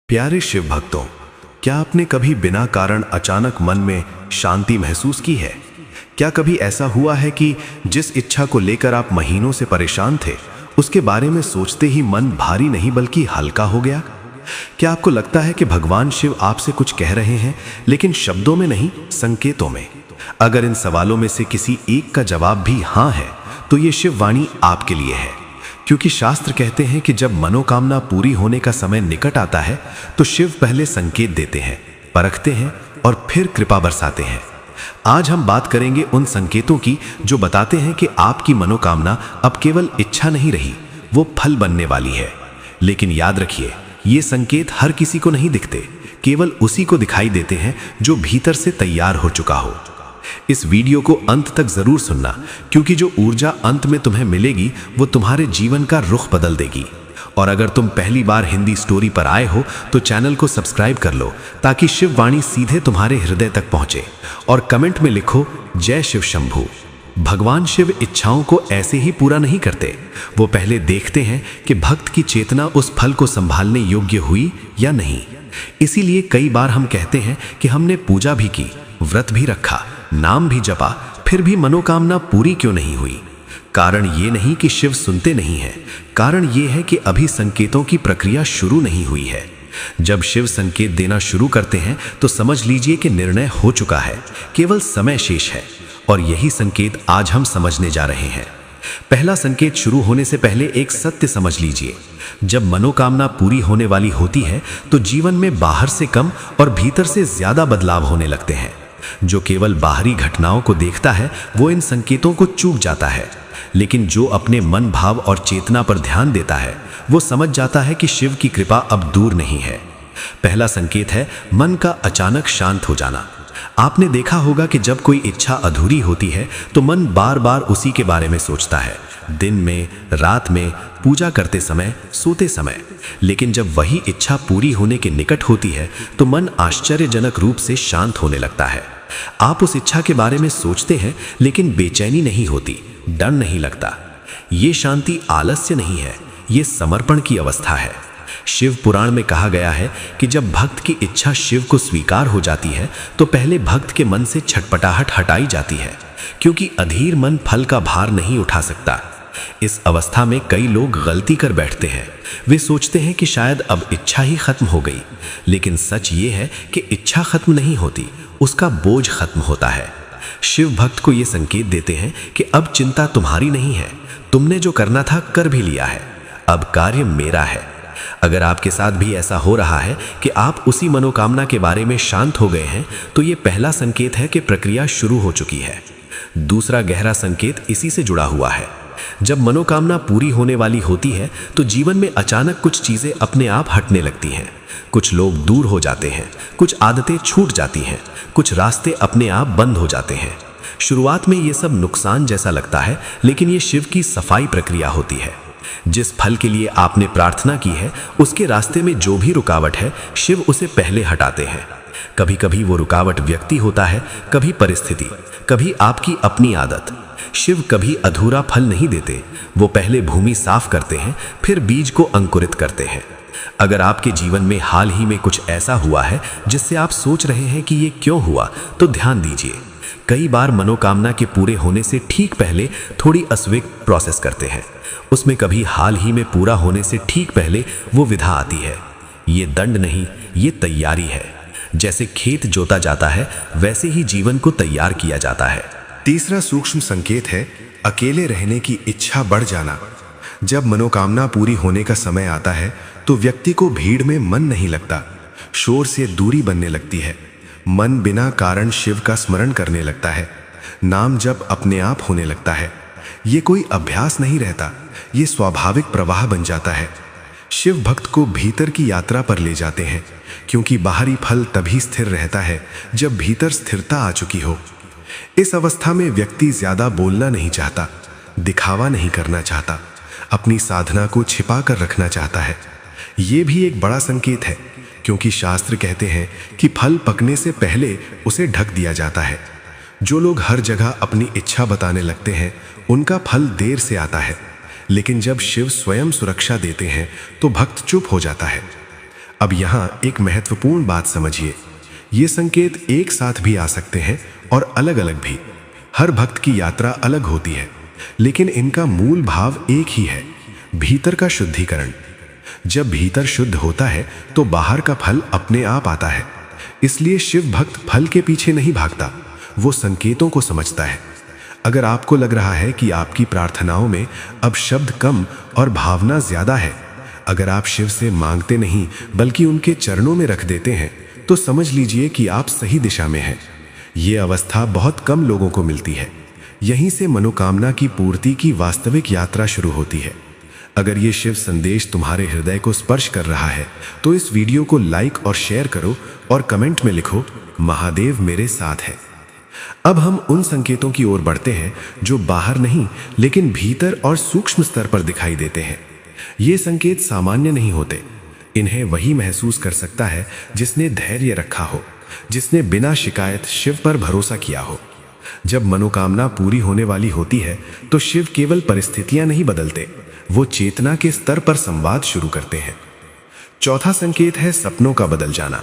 प्यारे शिव भक्तों, क्या आपने कभी बिना कारण अचानक मन में शांति महसूस की है? क्या कभी ऐसा हुआ है कि जिस इच्छा को लेकर आप महीनों से परेशान थे, उसके बारे में सोचते ही मन भारी नहीं बल्कि हल्का हो गया? क्या आपको लगता है कि भगवान शिव आपसे कुछ कह रहे हैं, लेकिन शब्दों में नहीं, संकेतों में? अगर इन सवालों में से किसी एक का जवाब भी हाँ है, तो ये शिव वाणी आपके लिए है। क्योंकि शास्त्र कहते हैं कि जब मनोकामना पूरी होने का समय निकट आता है, तो शिव पहले संकेत देते हैं, परखते हैं और फिर कृपा बरसाते हैं। आज हम बात करेंगे उन संकेतों की जो बताते हैं कि आपकी मनोकामना अब केवल इच्छा नहीं रही, वो फल बनने वाली है। लेकिन याद रखिए, ये संकेत हर किसी को नहीं दिखते, केवल उसी को दिखाई देते हैं जो भीतर से तैयार हो चुका हो। इस वीडियो को अंत तक जरूर सुनना, क्योंकि जो ऊर्जा अंत में तुम्हें मिलेगी वो तुम्हारे जीवन का रुख बदल देगी। और अगर तुम पहली बार हिंदी स्टोरी पर आए हो तो चैनल को सब्सक्राइब कर लो, ताकि शिव वाणी सीधे तुम्हारे हृदय तक पहुंचे। और कमेंट में लिखो जय शिव शंभू। भगवान शिव इच्छाओं को ऐसे ही पूरा नहीं करते, वो पहले देखते हैं कि भक्त की चेतना उस फल को संभालने योग्य हुई या नहीं। इसीलिए कई बार हम कहते हैं कि हमने पूजा भी की, व्रत भी रखा, नाम भी जपा, फिर भी मनोकामना पूरी क्यों नहीं हुई? कारण ये नहीं कि शिव सुनते नहीं हैं, कारण ये है कि अभी संकेतों की प्रक्रिया शुरू नहीं हुई है। जब शिव संकेत देना शुरू करते हैं तो समझ लीजिए कि निर्णय हो चुका है, केवल समय शेष है। और यही संकेत आज हम समझने जा रहे हैं। पहला संकेत शुरू होने से पहले एक सत्य समझ लीजिए। जब मनोकामना पूरी होने वाली होती है तो जीवन में बाहर से कम और भीतर से ज्यादा बदलाव होने लगते हैं। जो केवल बाहरी घटनाओं को देखता है वो इन संकेतों को चूक जाता है, लेकिन जो अपने मन, भाव और चेतना पर ध्यान देता है वो समझ जाता है कि शिव की कृपा अब दूर नहीं है। पहला संकेत है मन का अचानक शांत हो जाना। आपने देखा होगा कि जब कोई इच्छा अधूरी होती है तो मन बार बार उसी के बारे में सोचता है, दिन में, रात में, पूजा करते समय, सोते समय। लेकिन जब वही इच्छा पूरी होने के निकट होती है तो मन आश्चर्यजनक रूप से शांत होने लगता है। आप उस इच्छा के बारे में सोचते हैं, लेकिन बेचैनी नहीं होती, डर नहीं लगता। ये शांति आलस्य नहीं है, ये समर्पण की अवस्था है। शिव पुराण में कहा गया है कि जब भक्त की इच्छा शिव को स्वीकार हो जाती है तो पहले भक्त के मन से छटपटाहट हटाई जाती है, क्योंकि अधीर मन फल का भार नहीं उठा सकता। इस अवस्था में कई लोग गलती कर बैठते हैं। वे सोचते हैं कि शायद अब इच्छा ही खत्म हो गई, लेकिन सच ये है कि इच्छा खत्म नहीं होती, उसका बोझ खत्म होता है। शिव भक्त को ये संकेत देते हैं कि अब चिंता तुम्हारी नहीं है, तुमने जो करना था कर भी लिया है, अब कार्य मेरा है। अगर आपके साथ भी ऐसा हो रहा है कि आप उसी मनोकामना के बारे में शांत हो गए हैं, तो ये पहला संकेत है कि प्रक्रिया शुरू हो चुकी है। दूसरा गहरा संकेत इसी से जुड़ा हुआ है। जब मनोकामना पूरी होने वाली होती है तो जीवन में अचानक कुछ चीजें अपने आप हटने लगती हैं। कुछ लोग दूर हो जाते हैं, कुछ आदतें छूट जाती हैं, कुछ रास्ते अपने आप बंद हो जाते हैं। शुरुआत में ये सब नुकसान जैसा लगता है, लेकिन ये शिव की सफाई प्रक्रिया होती है। जिस फल के लिए आपने प्रार्थना की है, उसके रास्ते में जो भी रुकावट है, शिव उसे पहले हटाते हैं। कभी कभी वो रुकावट व्यक्ति होता है, कभी परिस्थिति, कभी आपकी अपनी आदत। शिव कभी अधूरा फल नहीं देते, वो पहले भूमि साफ करते हैं, फिर बीज को अंकुरित करते हैं। अगर आपके जीवन में हाल ही में कुछ ऐसा हुआ है जिससे आप सोच रहे हैं कि ये क्यों हुआ, तो ध्यान दीजिए। कई बार मनोकामना के पूरे होने से ठीक पहले थोड़ी अस्वीकृत प्रोसेस करते हैं। उसमें कभी हाल ही में पूरा होने से ठीक पहले वो विधा आती है। ये दंड नहीं, ये तैयारी है। जैसे खेत जोता जाता है, वैसे ही जीवन को तैयार किया जाता है। तीसरा सूक्ष्म संकेत है अकेले रहने की इच्छा बढ़ जाना। जब मनोकामना पूरी होने का समय आता है तो व्यक्ति को भीड़ में मन नहीं लगता, शोर से दूरी बनने लगती है। मन बिना कारण शिव का स्मरण करने लगता है, नाम जप अपने आप होने लगता है। ये कोई अभ्यास नहीं रहता, ये स्वाभाविक प्रवाह बन जाता है। शिव भक्त को भीतर की यात्रा पर ले जाते हैं, क्योंकि बाहरी फल तभी स्थिर रहता है जब भीतर स्थिरता आ चुकी हो। इस अवस्था में व्यक्ति ज्यादा बोलना नहीं चाहता, दिखावा नहीं करना चाहता, अपनी साधना को छिपा कर रखना चाहता है। ये भी एक बड़ा संकेत है, क्योंकि शास्त्र कहते हैं कि फल पकने से पहले उसे ढक दिया जाता है। जो लोग हर जगह अपनी इच्छा बताने लगते हैं, उनका फल देर से आता है। लेकिन जब शिव स्वयं सुरक्षा देते हैं तो भक्त चुप हो जाता है। अब यहाँ एक महत्वपूर्ण बात समझिए, ये संकेत एक साथ भी आ सकते हैं और अलग अलग भी। हर भक्त की यात्रा अलग होती है, लेकिन इनका मूल भाव एक ही है, भीतर का शुद्धिकरण। जब भीतर शुद्ध होता है तो बाहर का फल अपने आप आता है। इसलिए शिव भक्त फल के पीछे नहीं भागता, वो संकेतों को समझता है। अगर आपको लग रहा है कि आपकी प्रार्थनाओं में अब शब्द कम और भावना ज्यादा है, अगर आप शिव से मांगते नहीं बल्कि उनके चरणों में रख देते हैं, तो समझ लीजिए कि आप सही दिशा में हैं। ये अवस्था बहुत कम लोगों को मिलती है। यहीं से मनोकामना की पूर्ति की वास्तविक यात्रा शुरू होती है। अगर ये शिव संदेश तुम्हारे हृदय को स्पर्श कर रहा है तो इस वीडियो को लाइक और शेयर करो और कमेंट में लिखो, महादेव मेरे साथ है। अब हम उन संकेतों की ओर बढ़ते हैं जो बाहर नहीं लेकिन भीतर और सूक्ष्म स्तर पर दिखाई देते हैं। ये संकेत सामान्य नहीं होते। इन्हें वही महसूस कर सकता है जिसने धैर्य रखा हो, जिसने बिना शिकायत शिव पर भरोसा किया हो। जब मनोकामना पूरी होने वाली होती है तो शिव केवल परिस्थितियां नहीं बदलते, वो चेतना के स्तर पर संवाद शुरू करते हैं। चौथा संकेत है सपनों का बदल जाना।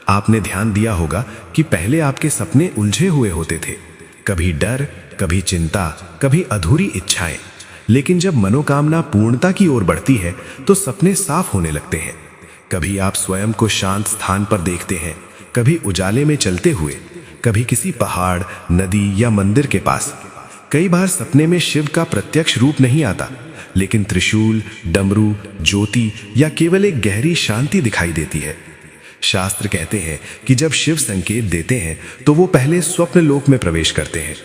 आपने ध्यान दिया होगा कि पहले आपके सपने उलझे हुए होते थे, कभी डर, कभी चिंता, कभी अधूरी इच्छाएं। लेकिन जब मनोकामना पूर्णता की ओर बढ़ती है तो सपने साफ होने लगते हैं। कभी आप स्वयं को शांत स्थान पर देखते हैं, कभी उजाले में चलते हुए, कभी किसी पहाड़, नदी या मंदिर के पास। कई बार सपने में शिव का प्रत्यक्ष रूप नहीं आता, लेकिन त्रिशूल, डमरू, ज्योति या केवल एक गहरी शांति दिखाई देती है। शास्त्र कहते हैं कि जब शिव संकेत देते हैं तो वो पहले स्वप्न लोक में प्रवेश करते हैं,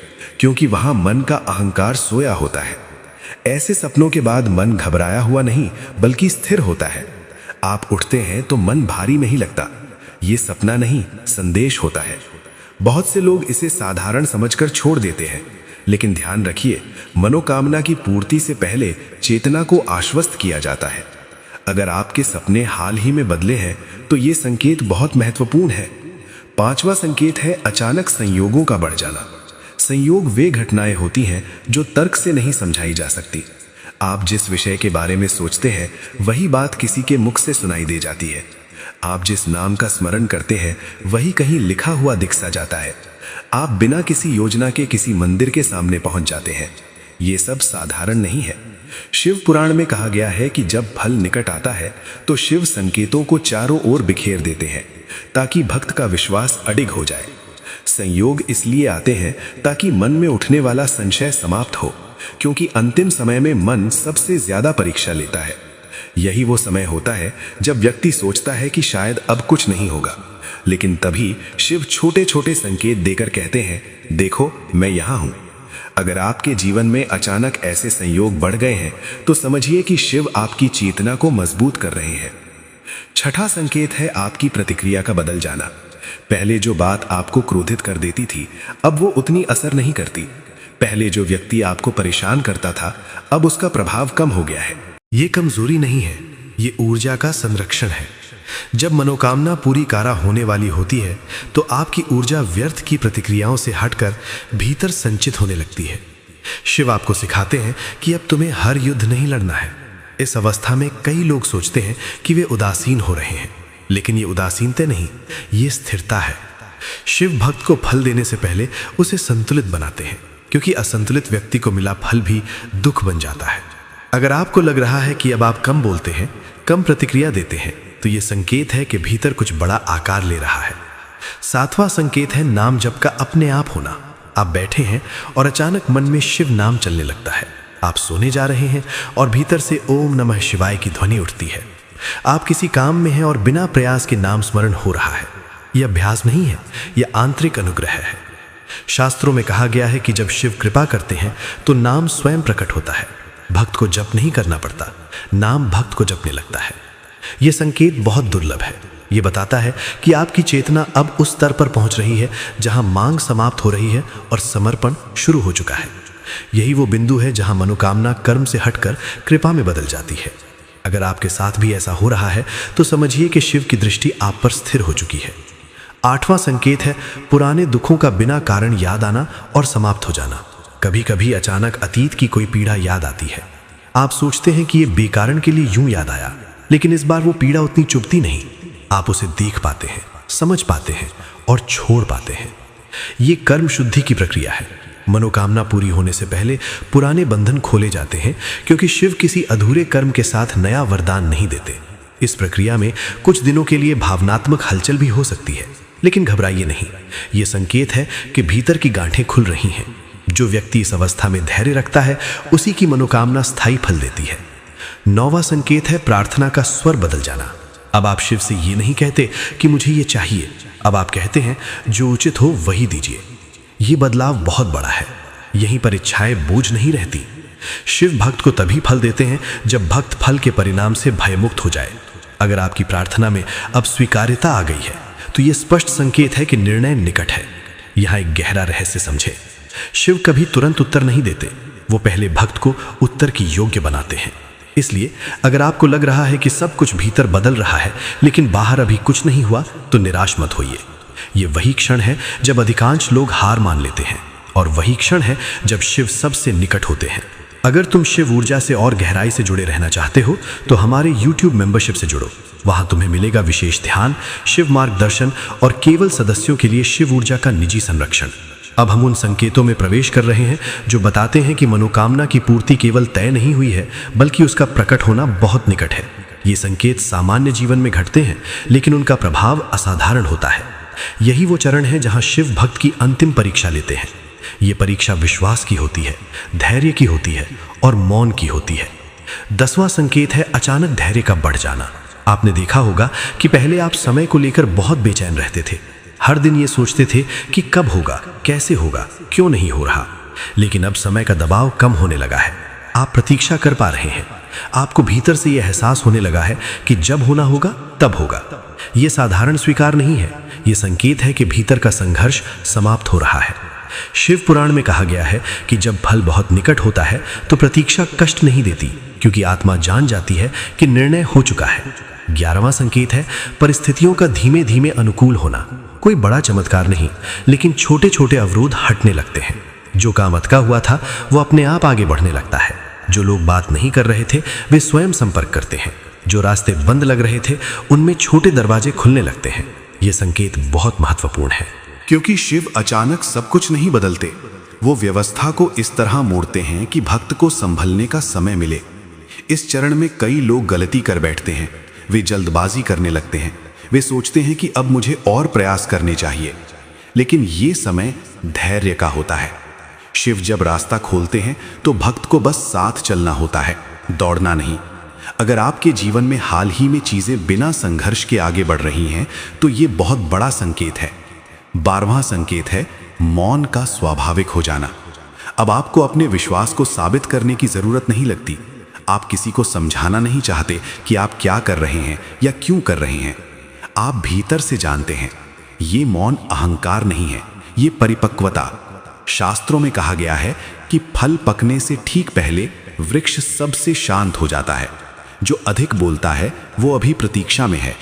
क्योंकि वहां मन का अहंकार सोया होता है। ऐसे सपनों के बाद मन घबराया हुआ नहीं बल्कि स्थिर होता है। आप उठते हैं तो मन भारी नहीं लगता। ये सपना नहीं, संदेश होता है। बहुत से लोग इसे साधारण समझकर छोड़ देते हैं, लेकिन ध्यान रखिए, मनोकामना की पूर्ति से पहले चेतना को आश्वस्त किया जाता है। अगर आपके सपने हाल ही में बदले हैं तो ये संकेत बहुत महत्वपूर्ण है। पांचवा संकेत है अचानक संयोगों का बढ़ जाना। संयोग वे घटनाएं होती हैं जो तर्क से नहीं समझाई जा सकती। आप जिस विषय के बारे में सोचते हैं वही बात किसी के मुख से सुनाई दे जाती है। आप जिस नाम का स्मरण करते हैं वही कहीं लिखा हुआ दिख सा जाता है। आप बिना किसी योजना के किसी मंदिर के सामने पहुंच जाते हैं। ये सब साधारण नहीं है। शिव पुराण में कहा गया है कि जब फल निकट आता है तो शिव संकेतों को चारों ओर बिखेर देते हैं ताकि भक्त का विश्वास अडिग हो जाए। संयोग इसलिए आते हैं ताकि मन में उठने वाला संशय समाप्त हो, क्योंकि अंतिम समय में मन सबसे ज्यादा परीक्षा लेता है। यही वो समय होता है जब व्यक्ति सोचता है कि शायद अब कुछ नहीं होगा, लेकिन तभी शिव छोटे छोटे संकेत देकर कहते हैं, देखो मैं यहां हूं। अगर आपके जीवन में अचानक ऐसे संयोग बढ़ गए हैं तो समझिए कि शिव आपकी चेतना को मजबूत कर रहे हैं। छठा संकेत है आपकी प्रतिक्रिया का बदल जाना। पहले जो बात आपको क्रोधित कर देती थी अब वो उतनी असर नहीं करती। पहले जो व्यक्ति आपको परेशान करता था अब उसका प्रभाव कम हो गया है। ये कमजोरी नहीं है, ये ऊर्जा का संरक्षण है। जब मनोकामना पूरी कारा होने वाली होती है तो आपकी ऊर्जा व्यर्थ की प्रतिक्रियाओं से हटकर भीतर संचित होने लगती है। शिव आपको सिखाते हैं कि अब तुम्हें हर युद्ध नहीं लड़ना है। इस अवस्था में कई लोग सोचते हैं कि वे उदासीन हो रहे हैं, लेकिन ये उदासीनता नहीं, ये स्थिरता है। शिव भक्त को फल देने से पहले उसे संतुलित बनाते हैं, क्योंकि असंतुलित व्यक्ति को मिला फल भी दुख बन जाता है। अगर आपको लग रहा है कि अब आप कम बोलते हैं, कम प्रतिक्रिया देते हैं, तो ये संकेत है कि भीतर कुछ बड़ा आकार ले रहा है। सातवां संकेत है नाम जप का अपने आप होना। आप बैठे हैं और अचानक मन में शिव नाम चलने लगता है। आप सोने जा रहे हैं और भीतर से ओम नमः शिवाय की ध्वनि उठती है। आप किसी काम में हैं और बिना प्रयास के नाम स्मरण हो रहा है। यह अभ्यास नहीं है, यह आंतरिक अनुग्रह है। शास्त्रों में कहा गया है कि जब शिव कृपा करते हैं तो नाम स्वयं प्रकट होता है। भक्त को जप नहीं करना पड़ता, नाम भक्त को जपने लगता है। यह संकेत बहुत दुर्लभ है। यह बताता है कि आपकी चेतना अब उस स्तर पर पहुंच रही है जहां मांग समाप्त हो रही है और समर्पण शुरू हो चुका है। यही वो बिंदु है जहां मनोकामना कर्म से हटकर कृपा में बदल जाती है। अगर आपके साथ भी ऐसा हो रहा है तो समझिए कि शिव की दृष्टि आप पर स्थिर हो चुकी है। आठवां संकेत है पुराने दुखों का बिना कारण याद आना और समाप्त हो जाना। कभी कभी अचानक अतीत की कोई पीड़ा याद आती है। आप सोचते हैं कि ये बेकारण के लिए यूं याद आया, लेकिन इस बार वो पीड़ा उतनी चुभती नहीं। आप उसे देख पाते हैं, समझ पाते हैं और छोड़ पाते हैं। ये कर्म शुद्धि की प्रक्रिया है। मनोकामना पूरी होने से पहले पुराने बंधन खोले जाते हैं, क्योंकि शिव किसी अधूरे कर्म के साथ नया वरदान नहीं देते। इस प्रक्रिया में कुछ दिनों के लिए भावनात्मक हलचल भी हो सकती है, लेकिन घबराइए नहीं। ये संकेत है कि भीतर की गांठें खुल रही हैं। जो व्यक्ति इस अवस्था में धैर्य रखता है, उसी की मनोकामना स्थायी फल देती है। 9वां संकेत है प्रार्थना का स्वर बदल जाना। अब आप शिव से ये नहीं कहते कि मुझे ये चाहिए, अब आप कहते हैं जो उचित हो वही दीजिए। ये बदलाव बहुत बड़ा है। यहीं पर इच्छाएं बोझ नहीं रहती। शिव भक्त को तभी फल देते हैं जब भक्त फल के परिणाम से भयमुक्त हो जाए। अगर आपकी प्रार्थना में अब स्वीकार्यता आ गई है, तो यह स्पष्ट संकेत है कि निर्णय निकट है। यहां एक गहरा रहस्य समझे। शिव कभी तुरंत उत्तर नहीं देते, वो पहले भक्त को उत्तर की योग्य बनाते हैं। इसलिए अगर आपको लग रहा है कि सब कुछ भीतर बदल रहा है लेकिन बाहर अभी कुछ नहीं हुआ, तो निराश मत होइए। ये वही क्षण है जब अधिकांश लोग हार मान लेते हैं, और वही क्षण है जब शिव सबसे निकट होते हैं। अगर तुम शिव ऊर्जा से और गहराई से जुड़े रहना चाहते हो, तो हमारे YouTube मेंबरशिप से जुड़ो। वहां तुम्हें मिलेगा विशेष ध्यान, शिव मार्गदर्शन और केवल सदस्यों के लिए शिव ऊर्जा का निजी संरक्षण। अब हम उन संकेतों में प्रवेश कर रहे हैं जो बताते हैं कि मनोकामना की पूर्ति केवल तय नहीं हुई है, बल्कि उसका प्रकट होना बहुत निकट है। ये संकेत सामान्य जीवन में घटते हैं, लेकिन उनका प्रभाव असाधारण होता है। यही वो चरण है जहां शिव भक्त की अंतिम परीक्षा लेते हैं। ये परीक्षा विश्वास की होती है, धैर्य की होती है और मौन की होती है। 10वां संकेत है अचानक धैर्य का बढ़ जाना। आपने देखा होगा कि पहले आप समय को लेकर बहुत बेचैन रहते थे। हर दिन ये सोचते थे कि कब होगा, कैसे होगा, क्यों नहीं हो रहा। लेकिन अब समय का दबाव कम होने लगा है। आप प्रतीक्षा कर पा रहे हैं। आपको भीतर से यह एहसास होने लगा है कि जब होना होगा तब होगा। यह साधारण स्वीकार नहीं है, यह संकेत है कि भीतर का संघर्ष समाप्त हो रहा है। शिव पुराण में कहा गया है कि जब फल बहुत निकट होता है तो प्रतीक्षा कष्ट नहीं देती, क्योंकि आत्मा जान जाती है कि निर्णय हो चुका है। 11वां संकेत है परिस्थितियों का धीमे धीमे अनुकूल होना। कोई बड़ा चमत्कार नहीं, लेकिन छोटे छोटे अवरोध हटने लगते हैं। जो काम अटका हुआ था वो अपने आप आगे बढ़ने लगता है। जो लोग बात नहीं कर रहे थे वे स्वयं संपर्क करते हैं। जो रास्ते बंद लग रहे थे उनमें छोटे दरवाजे खुलने लगते हैं। ये संकेत बहुत महत्वपूर्ण है, क्योंकि शिव अचानक सब कुछ नहीं बदलते। वो व्यवस्था को इस तरह मोड़ते हैं कि भक्त को संभलने का समय मिले। इस चरण में कई लोग गलती कर बैठते हैं। वे जल्दबाजी करने लगते हैं। वे सोचते हैं कि अब मुझे और प्रयास करने चाहिए, लेकिन ये समय धैर्य का होता है। शिव जब रास्ता खोलते हैं तो भक्त को बस साथ चलना होता है, दौड़ना नहीं। अगर आपके जीवन में हाल ही में चीजें बिना संघर्ष के आगे बढ़ रही हैं, तो ये बहुत बड़ा संकेत है। 12वां संकेत है मौन का स्वाभाविक हो जाना। अब आपको अपने विश्वास को साबित करने की जरूरत नहीं लगती। आप किसी को समझाना नहीं चाहते कि आप क्या कर रहे हैं या क्यों कर रहे हैं। आप भीतर से जानते हैं। ये मौन अहंकार नहीं है, ये परिपक्वता। शास्त्रों में कहा गया है कि फल पकने से ठीक पहले वृक्ष सबसे शांत हो जाता है। जो अधिक बोलता है वो अभी प्रतीक्षा में है,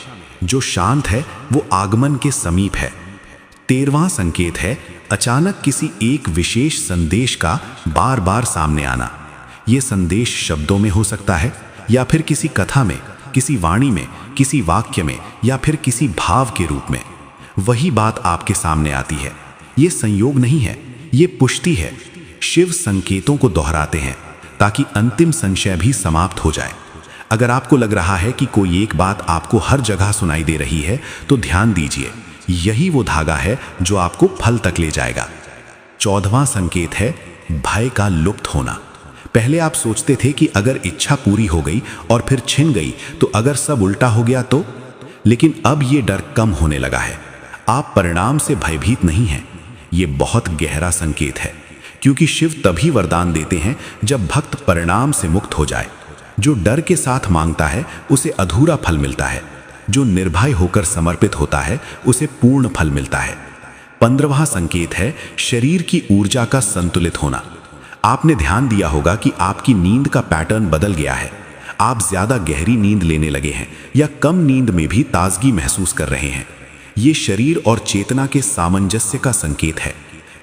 जो शांत है वो आगमन के समीप है। 13वां संकेत है अचानक किसी एक विशेष संदेश का बार बार सामने आना। ये संदेश शब्दों में हो सकता है, या फिर किसी कथा में, किसी वाणी में, किसी वाक्य में, या फिर किसी भाव के रूप में। वही बात आपके सामने आती है। ये संयोग नहीं है, ये पुष्टि है। शिव संकेतों को दोहराते हैं ताकि अंतिम संशय भी समाप्त हो जाए। अगर आपको लग रहा है कि कोई एक बात आपको हर जगह सुनाई दे रही है, तो ध्यान दीजिए, यही वो धागा है जो आपको फल तक ले जाएगा। 14वां संकेत है भय का लुप्त होना। पहले आप सोचते थे कि अगर इच्छा पूरी हो गई और फिर छिन गई तो अगर सब उल्टा हो गया तो, लेकिन अब ये डर कम होने लगा है। आप परिणाम से भयभीत नहीं हैं। ये बहुत गहरा संकेत है, क्योंकि शिव तभी वरदान देते हैं जब भक्त परिणाम से मुक्त हो जाए। जो डर के साथ मांगता है उसे अधूरा फल मिलता है। जो निर्भय होकर समर्पित होता है उसे पूर्ण फल मिलता है। 15वां संकेत है शरीर की ऊर्जा का संतुलित होना। आपने ध्यान दिया होगा कि आपकी नींद का पैटर्न बदल गया है। आप ज्यादा गहरी नींद लेने लगे हैं या कम नींद में भी ताजगी महसूस कर रहे हैं। ये शरीर और चेतना के सामंजस्य का संकेत है।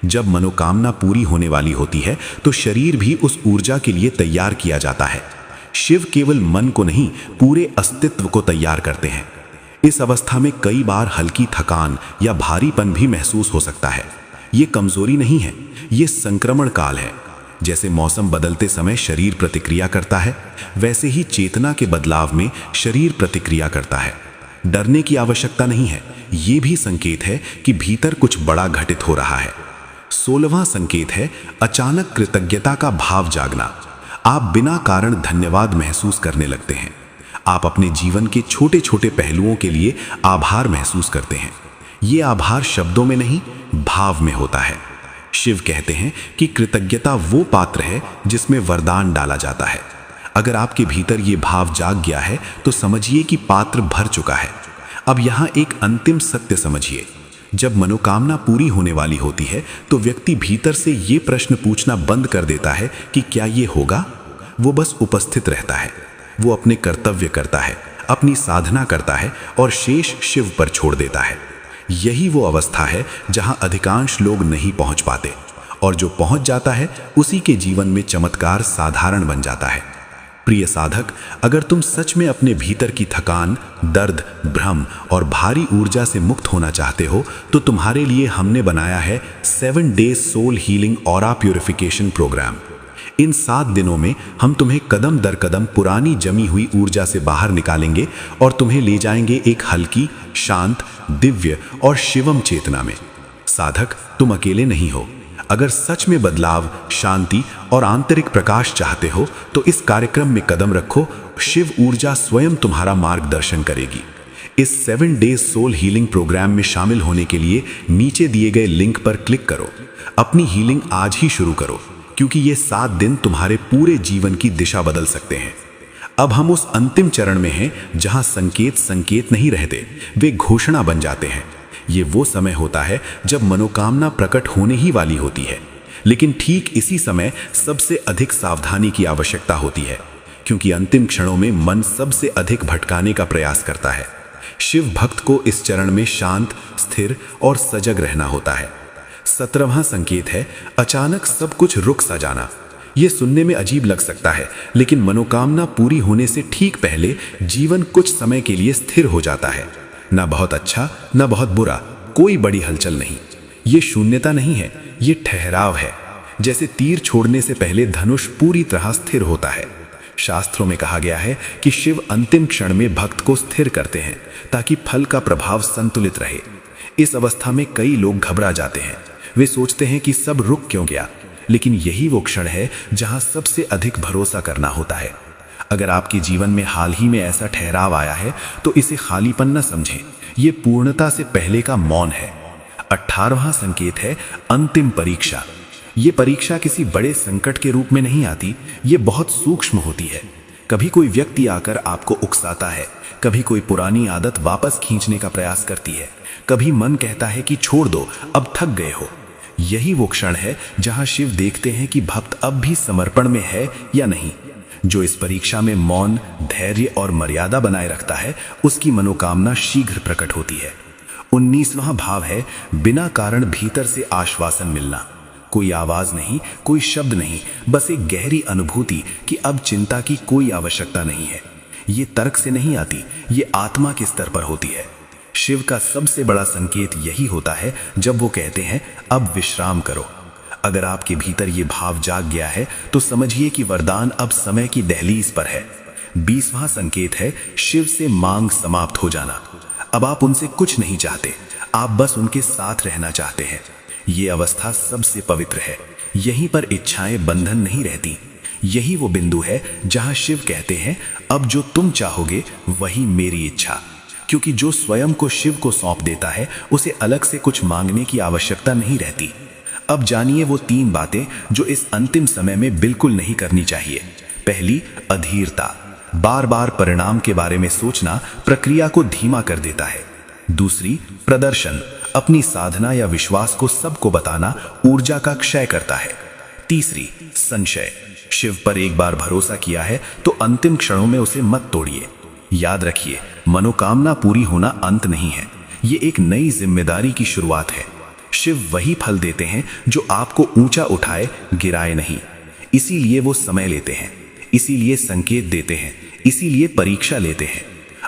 जब मनोकामना पूरी होने वाली होती है तो शरीर भी उस ऊर्जा के लिए तैयार किया जाता है। शिव केवल मन को नहीं, पूरे अस्तित्व को तैयार करते हैं। इस अवस्था में कई बार हल्की थकान या भारीपन भी महसूस हो सकता है। ये कमजोरी नहीं है, ये संक्रमण काल है। जैसे मौसम बदलते समय शरीर प्रतिक्रिया करता है, वैसे ही चेतना के बदलाव में शरीर प्रतिक्रिया करता है। डरने की आवश्यकता नहीं है, ये भी संकेत है कि भीतर कुछ बड़ा घटित हो रहा है। 16वां संकेत है अचानक कृतज्ञता का भाव जागना। आप बिना कारण धन्यवाद महसूस करने लगते हैं। आप अपने जीवन के छोटे छोटे पहलुओं के लिए आभार महसूस करते हैं। ये आभार शब्दों में नहीं, भाव में होता है। शिव कहते हैं कि कृतज्ञता वो पात्र है जिसमें वरदान डाला जाता है। अगर आपके भीतर ये भाव जाग गया है तो समझिए कि पात्र भर चुका है। अब यहाँ एक अंतिम सत्य समझिए। जब मनोकामना पूरी होने वाली होती है तो व्यक्ति भीतर से ये प्रश्न पूछना बंद कर देता है कि क्या ये होगा। वो बस उपस्थित रहता है। वो अपने कर्तव्य करता है, अपनी साधना करता है और शेष शिव पर छोड़ देता है। यही वो अवस्था है जहां अधिकांश लोग नहीं पहुंच पाते, और जो पहुंच जाता है उसी के जीवन में चमत्कार साधारण बन जाता है। प्रिय साधक, अगर तुम सच में अपने भीतर की थकान, दर्द, भ्रम और भारी ऊर्जा से मुक्त होना चाहते हो तो तुम्हारे लिए हमने बनाया है 7 days soul healing aura purification programme. इन 7 दिनों में हम तुम्हें कदम दर कदम पुरानी जमी हुई ऊर्जा से बाहर निकालेंगे और तुम्हें ले जाएंगे एक हल्की, शांत, दिव्य और शिवम चेतना में। साधक, तुम अकेले नहीं हो। अगर सच में बदलाव, शांति और आंतरिक प्रकाश चाहते हो तो इस कार्यक्रम में कदम रखो। शिव ऊर्जा स्वयं तुम्हारा मार्गदर्शन करेगी। इस 7 डेज सोल हीलिंग प्रोग्राम में शामिल होने के लिए नीचे दिए गए लिंक पर क्लिक करो। अपनी हीलिंग आज ही शुरू करो, क्योंकि ये 7 दिन तुम्हारे पूरे जीवन की दिशा बदल सकते हैं। अब हम उस अंतिम चरण में हैं जहां संकेत संकेत नहीं रहते, वे घोषणा बन जाते हैं। ये वो समय होता है जब मनोकामना प्रकट होने ही वाली होती है, लेकिन ठीक इसी समय सबसे अधिक सावधानी की आवश्यकता होती है, क्योंकि अंतिम क्षणों में मन सबसे अधिक भटकाने का प्रयास करता है। शिव भक्त को इस चरण में शांत, स्थिर और सजग रहना होता है। 17वां संकेत है अचानक सब कुछ रुक सा जाना। ये सुनने में अजीब लग सकता है, लेकिन मनोकामना पूरी होने से ठीक पहले जीवन कुछ समय के लिए स्थिर हो जाता है। ना बहुत अच्छा, ना बहुत बुरा, कोई बड़ी हलचल नहीं। ये शून्यता नहीं है, ये ठहराव है। जैसे तीर छोड़ने से पहले धनुष पूरी तरह स्थिर होता है। शास्त्रों में कहा गया है कि शिव अंतिम क्षण में भक्त को स्थिर करते हैं ताकि फल का प्रभाव संतुलित रहे। इस अवस्था में कई लोग घबरा जाते हैं। वे सोचते हैं कि सब रुक क्यों गया, लेकिन यही वो क्षण है जहां सबसे अधिक भरोसा करना होता है। अगर आपके जीवन में हाल ही में ऐसा ठहराव आया है तो इसे खालीपन न समझें, ये पूर्णता से पहले का मौन है। 18वां संकेत है अंतिम परीक्षा। ये परीक्षा किसी बड़े संकट के रूप में नहीं आती, ये बहुत सूक्ष्म होती है। कभी कोई व्यक्ति आकर आपको उकसाता है, कभी कोई पुरानी आदत वापस खींचने का प्रयास करती है, कभी मन कहता है कि छोड़ दो, अब थक गए हो। यही वो क्षण है जहां शिव देखते हैं कि भक्त अब भी समर्पण में है या नहीं। जो इस परीक्षा में मौन, धैर्य और मर्यादा बनाए रखता है, उसकी मनोकामना शीघ्र प्रकट होती है। 19वां भाव है बिना कारण भीतर से आश्वासन मिलना। कोई आवाज नहीं, कोई शब्द नहीं, बस एक गहरी अनुभूति कि अब चिंता की कोई आवश्यकता नहीं है। ये तर्क से नहीं आती, ये आत्मा के स्तर पर होती है। शिव का सबसे बड़ा संकेत यही होता है जब वो कहते हैं अब विश्राम करो। अगर आपके भीतर ये भाव जाग गया है तो समझिए कि वरदान अब समय की दहलीज पर है। 20वां संकेत है शिव से मांग समाप्त हो जाना। अब आप उनसे कुछ नहीं चाहते, आप बस उनके साथ रहना चाहते हैं। ये अवस्था सबसे पवित्र है। यहीं पर इच्छाएं बंधन नहीं रहती। यही वो बिंदु है जहां शिव कहते हैं अब जो तुम चाहोगे वही मेरी इच्छा। क्योंकि जो स्वयं को शिव को सौंप देता है उसे अलग से कुछ मांगने की आवश्यकता नहीं रहती। अब जानिए वो 3 बातें जो इस अंतिम समय में बिल्कुल नहीं करनी चाहिए। पहली, अधीरता। बार बार परिणाम के बारे में सोचना प्रक्रिया को धीमा कर देता है। दूसरी, प्रदर्शन। अपनी साधना या विश्वास को सबको बताना ऊर्जा का क्षय करता है। तीसरी, संशय। शिव पर एक बार भरोसा किया है तो अंतिम क्षणों में उसे मत तोड़िए। याद रखिए, मनोकामना पूरी होना अंत नहीं है, ये एक नई जिम्मेदारी की शुरुआत है। शिव वही फल देते हैं जो आपको ऊंचा उठाए, गिराए नहीं। इसीलिए वो समय लेते हैं, इसीलिए संकेत देते हैं, इसीलिए परीक्षा लेते हैं।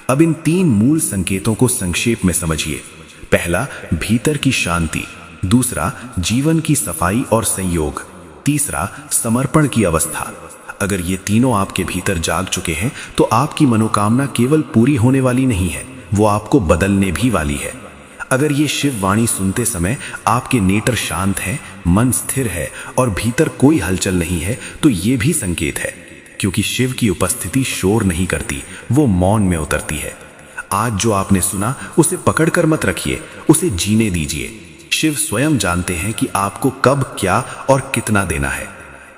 अब इन 3 मूल संकेतों को संक्षेप में समझिए। पहला, भीतर की शांति। दूसरा, जीवन की सफाई और संयोग। तीसरा, समर्पण की अवस्था। अगर ये तीनों आपके भीतर जाग चुके हैं तो आपकी मनोकामना केवल पूरी होने वाली नहीं है, वो आपको बदलने भी वाली है। अगर ये शिव वाणी सुनते समय आपके नेत्र शांत हैं, मन स्थिर है और भीतर कोई हलचल नहीं है, तो ये भी संकेत है, क्योंकि शिव की उपस्थिति शोर नहीं करती, वो मौन में उतरती है। आज जो आपने सुना उसे पकड़कर मत रखिए, उसे जीने दीजिए। शिव स्वयं जानते हैं कि आपको कब, क्या और कितना देना है।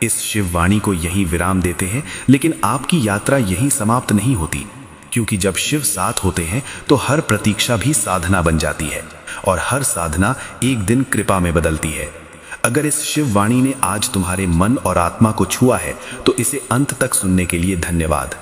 इस शिव वाणी को यहीं विराम देते हैं, लेकिन आपकी यात्रा यहीं समाप्त नहीं होती, क्योंकि जब शिव साथ होते हैं तो हर प्रतीक्षा भी साधना बन जाती है और हर साधना एक दिन कृपा में बदलती है। अगर इस शिव वाणी ने आज तुम्हारे मन और आत्मा को छुआ है तो इसे अंत तक सुनने के लिए धन्यवाद।